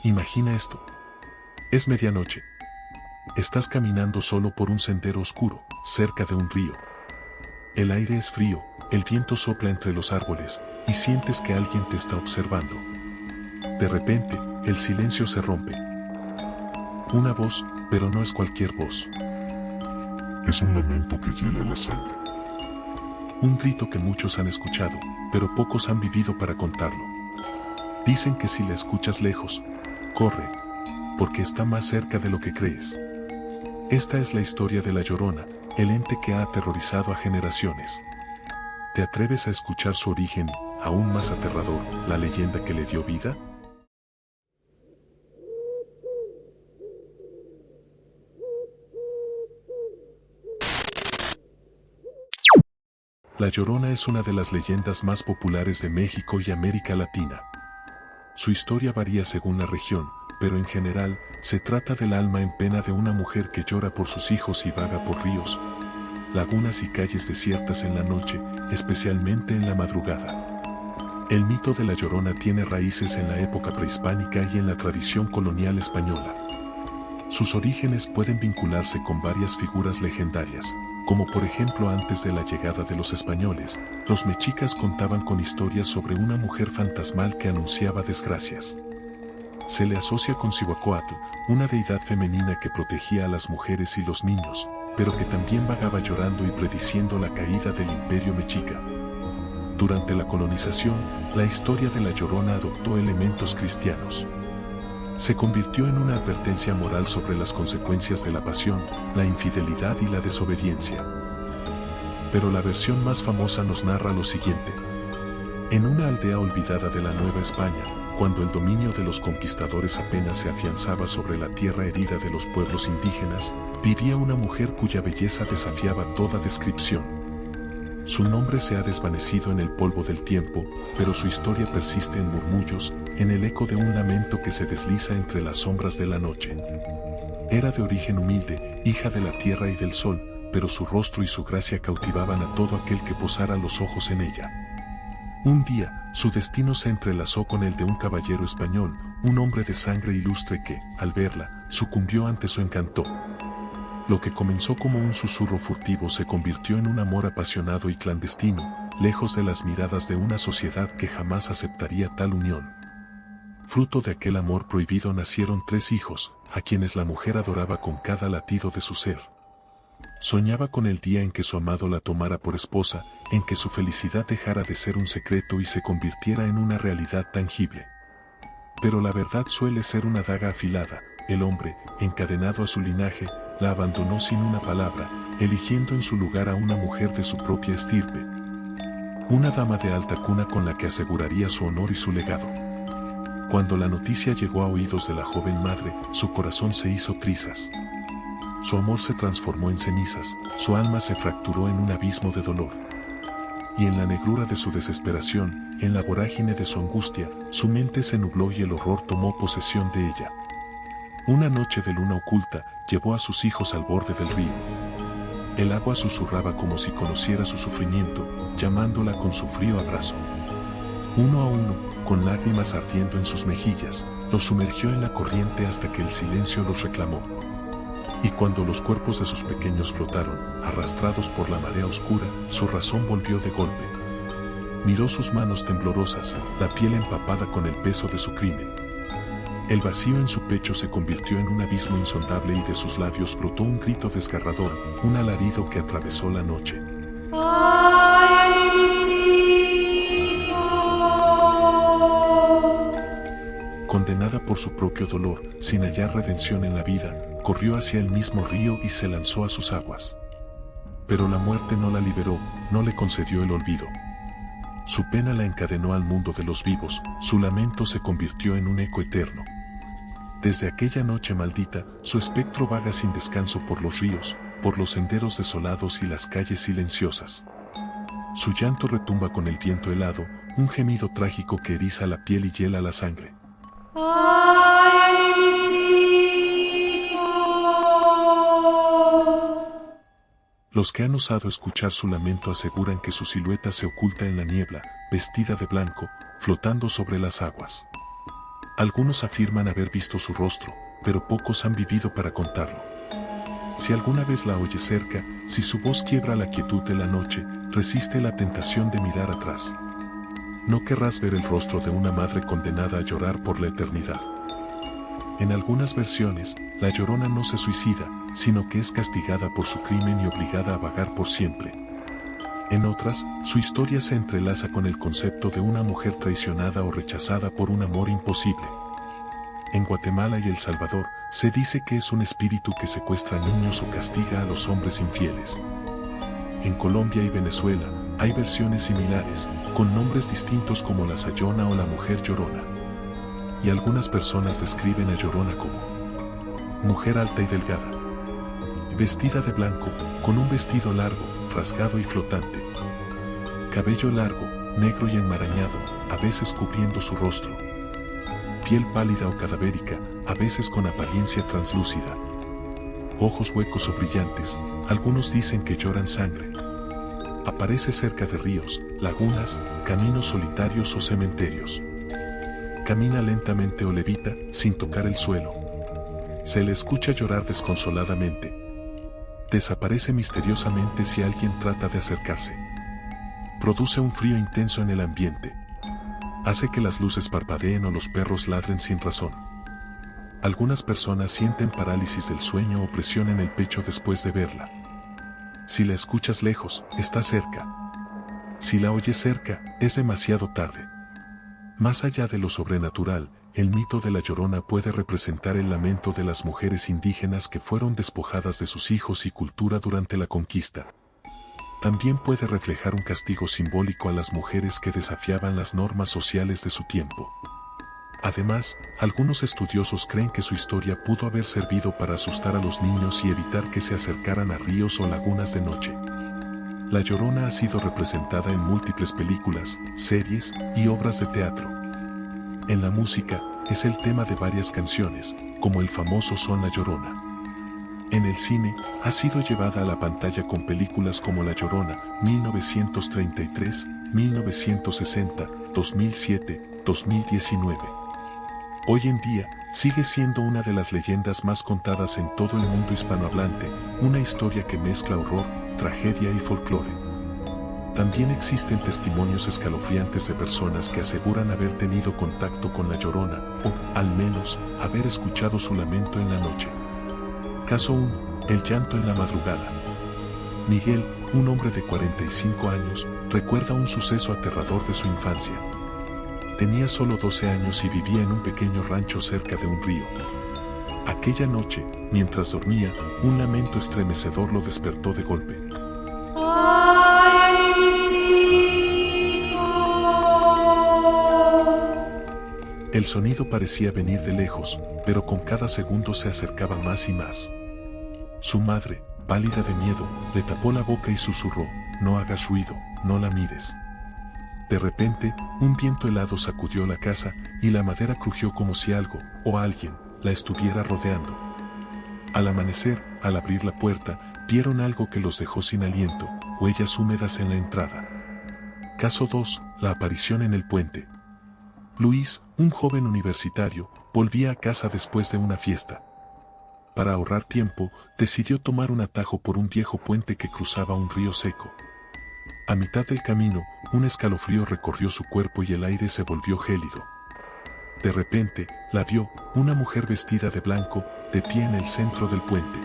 Imagina esto. Es medianoche. Estás caminando solo por un sendero oscuro, cerca de un río. El aire es frío, el viento sopla entre los árboles, y sientes que alguien te está observando. De repente, el silencio se rompe. Una voz, pero no es cualquier voz. Es un lamento que hiela la sangre. Un grito que muchos han escuchado, pero pocos han vivido para contarlo. Dicen que si la escuchas lejos, corre, porque está más cerca de lo que crees. Esta es la historia de La Llorona, el ente que ha aterrorizado a generaciones. ¿Te atreves a escuchar su origen, aún más aterrador, la leyenda que le dio vida? La Llorona es una de las leyendas más populares de México y América Latina. Su historia varía según la región, pero en general, se trata del alma en pena de una mujer que llora por sus hijos y vaga por ríos, lagunas y calles desiertas en la noche, especialmente en la madrugada. El mito de La Llorona tiene raíces en la época prehispánica y en la tradición colonial española. Sus orígenes pueden vincularse con varias figuras legendarias, como por ejemplo antes de la llegada de los españoles, los mexicas contaban con historias sobre una mujer fantasmal que anunciaba desgracias. Se le asocia con Cihuacóatl, una deidad femenina que protegía a las mujeres y los niños, pero que también vagaba llorando y prediciendo la caída del imperio mexica. Durante la colonización, la historia de La Llorona adoptó elementos cristianos. Se convirtió en una advertencia moral sobre las consecuencias de la pasión, la infidelidad y la desobediencia. Pero la versión más famosa nos narra lo siguiente. En una aldea olvidada de la Nueva España, cuando el dominio de los conquistadores apenas se afianzaba sobre la tierra herida de los pueblos indígenas, vivía una mujer cuya belleza desafiaba toda descripción. Su nombre se ha desvanecido en el polvo del tiempo, pero su historia persiste en murmullos, en el eco de un lamento que se desliza entre las sombras de la noche. Era de origen humilde, hija de la tierra y del sol, pero su rostro y su gracia cautivaban a todo aquel que posara los ojos en ella. Un día, su destino se entrelazó con el de un caballero español, un hombre de sangre ilustre que, al verla, sucumbió ante su encanto. Lo que comenzó como un susurro furtivo se convirtió en un amor apasionado y clandestino, lejos de las miradas de una sociedad que jamás aceptaría tal unión. Fruto de aquel amor prohibido nacieron 3 hijos, a quienes la mujer adoraba con cada latido de su ser. Soñaba con el día en que su amado la tomara por esposa, en que su felicidad dejara de ser un secreto y se convirtiera en una realidad tangible. Pero la verdad suele ser una daga afilada. El hombre, encadenado a su linaje, la abandonó sin una palabra, eligiendo en su lugar a una mujer de su propia estirpe. Una dama de alta cuna con la que aseguraría su honor y su legado. Cuando la noticia llegó a oídos de la joven madre, su corazón se hizo trizas. Su amor se transformó en cenizas, su alma se fracturó en un abismo de dolor. Y en la negrura de su desesperación, en la vorágine de su angustia, su mente se nubló y el horror tomó posesión de ella. Una noche de luna oculta, llevó a sus hijos al borde del río. El agua susurraba como si conociera su sufrimiento, llamándola con su frío abrazo. Uno a uno, con lágrimas ardiendo en sus mejillas, los sumergió en la corriente hasta que el silencio los reclamó. Y cuando los cuerpos de sus pequeños flotaron, arrastrados por la marea oscura, su razón volvió de golpe. Miró sus manos temblorosas, la piel empapada con el peso de su crimen. El vacío en su pecho se convirtió en un abismo insondable y de sus labios brotó un grito desgarrador, un alarido que atravesó la noche. Condenada por su propio dolor, sin hallar redención en la vida, corrió hacia el mismo río y se lanzó a sus aguas. Pero la muerte no la liberó, no le concedió el olvido. Su pena la encadenó al mundo de los vivos, su lamento se convirtió en un eco eterno. Desde aquella noche maldita, su espectro vaga sin descanso por los ríos, por los senderos desolados y las calles silenciosas. Su llanto retumba con el viento helado, un gemido trágico que eriza la piel y hiela la sangre. Los que han osado escuchar su lamento aseguran que su silueta se oculta en la niebla, vestida de blanco, flotando sobre las aguas. Algunos afirman haber visto su rostro, pero pocos han vivido para contarlo. Si alguna vez la oyes cerca, si su voz quiebra la quietud de la noche, resiste la tentación de mirar atrás. No querrás ver el rostro de una madre condenada a llorar por la eternidad. En algunas versiones, la Llorona no se suicida, sino que es castigada por su crimen y obligada a vagar por siempre. En otras, su historia se entrelaza con el concepto de una mujer traicionada o rechazada por un amor imposible. En Guatemala y El Salvador, se dice que es un espíritu que secuestra niños o castiga a los hombres infieles. En Colombia y Venezuela, hay versiones similares, con nombres distintos como la Sayona o la Mujer Llorona. Y algunas personas describen a Llorona como mujer alta y delgada, vestida de blanco, con un vestido largo, rasgado y flotante, cabello largo, negro y enmarañado, a veces cubriendo su rostro, piel pálida o cadavérica, a veces con apariencia translúcida, ojos huecos o brillantes, algunos dicen que lloran sangre. Aparece cerca de ríos, lagunas, caminos solitarios o cementerios. Camina lentamente o levita, sin tocar el suelo. Se le escucha llorar desconsoladamente. Desaparece misteriosamente si alguien trata de acercarse. Produce un frío intenso en el ambiente. Hace que las luces parpadeen o los perros ladren sin razón. Algunas personas sienten parálisis del sueño o presión en el pecho después de verla. Si la escuchas lejos, está cerca. Si la oyes cerca, es demasiado tarde. Más allá de lo sobrenatural, el mito de la Llorona puede representar el lamento de las mujeres indígenas que fueron despojadas de sus hijos y cultura durante la conquista. También puede reflejar un castigo simbólico a las mujeres que desafiaban las normas sociales de su tiempo. Además, algunos estudiosos creen que su historia pudo haber servido para asustar a los niños y evitar que se acercaran a ríos o lagunas de noche. La Llorona ha sido representada en múltiples películas, series y obras de teatro. En la música, es el tema de varias canciones, como el famoso Son La Llorona. En el cine, ha sido llevada a la pantalla con películas como La Llorona, 1933, 1960, 2007, 2019. Hoy en día, sigue siendo una de las leyendas más contadas en todo el mundo hispanohablante, una historia que mezcla horror, tragedia y folclore. También existen testimonios escalofriantes de personas que aseguran haber tenido contacto con la Llorona, o, al menos, haber escuchado su lamento en la noche. Caso 1. El llanto en la madrugada. Miguel, un hombre de 45 años, recuerda un suceso aterrador de su infancia. Tenía solo 12 años y vivía en un pequeño rancho cerca de un río. Aquella noche, mientras dormía, un lamento estremecedor lo despertó de golpe. El sonido parecía venir de lejos, pero con cada segundo se acercaba más y más. Su madre, pálida de miedo, le tapó la boca y susurró: «No hagas ruido, no la mires». De repente, un viento helado sacudió la casa y la madera crujió como si algo, o alguien, la estuviera rodeando. Al amanecer, al abrir la puerta, vieron algo que los dejó sin aliento, huellas húmedas en la entrada. Caso 2. La aparición en el puente. Luis, un joven universitario, volvía a casa después de una fiesta. Para ahorrar tiempo, decidió tomar un atajo por un viejo puente que cruzaba un río seco. A mitad del camino, un escalofrío recorrió su cuerpo y el aire se volvió gélido. De repente, la vio, una mujer vestida de blanco, de pie en el centro del puente.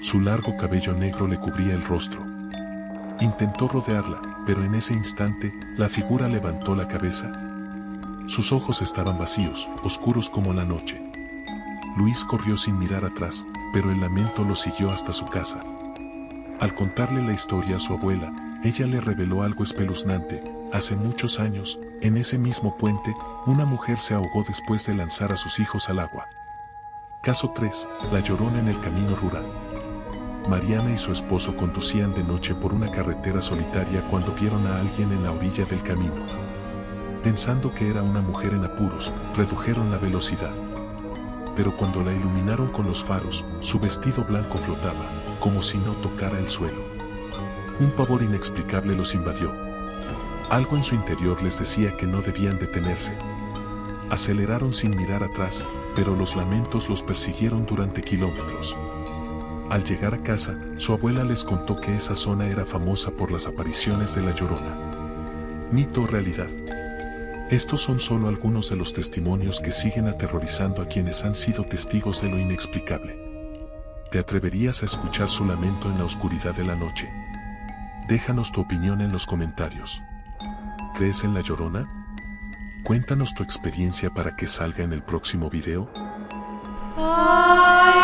Su largo cabello negro le cubría el rostro. Intentó rodearla, pero en ese instante, la figura levantó la cabeza. Sus ojos estaban vacíos, oscuros como la noche. Luis corrió sin mirar atrás, pero el lamento lo siguió hasta su casa. Al contarle la historia a su abuela, ella le reveló algo espeluznante. Hace muchos años, en ese mismo puente, una mujer se ahogó después de lanzar a sus hijos al agua. Caso 3. La Llorona en el camino rural. Mariana y su esposo conducían de noche por una carretera solitaria cuando vieron a alguien en la orilla del camino. Pensando que era una mujer en apuros, redujeron la velocidad. Pero cuando la iluminaron con los faros, su vestido blanco flotaba, como si no tocara el suelo. Un pavor inexplicable los invadió. Algo en su interior les decía que no debían detenerse. Aceleraron sin mirar atrás, pero los lamentos los persiguieron durante kilómetros. Al llegar a casa, su abuela les contó que esa zona era famosa por las apariciones de La Llorona. ¿Mito o realidad? Estos son solo algunos de los testimonios que siguen aterrorizando a quienes han sido testigos de lo inexplicable. ¿Te atreverías a escuchar su lamento en la oscuridad de la noche? Déjanos tu opinión en los comentarios. ¿Crees en La Llorona? Cuéntanos tu experiencia para que salga en el próximo video. Ay.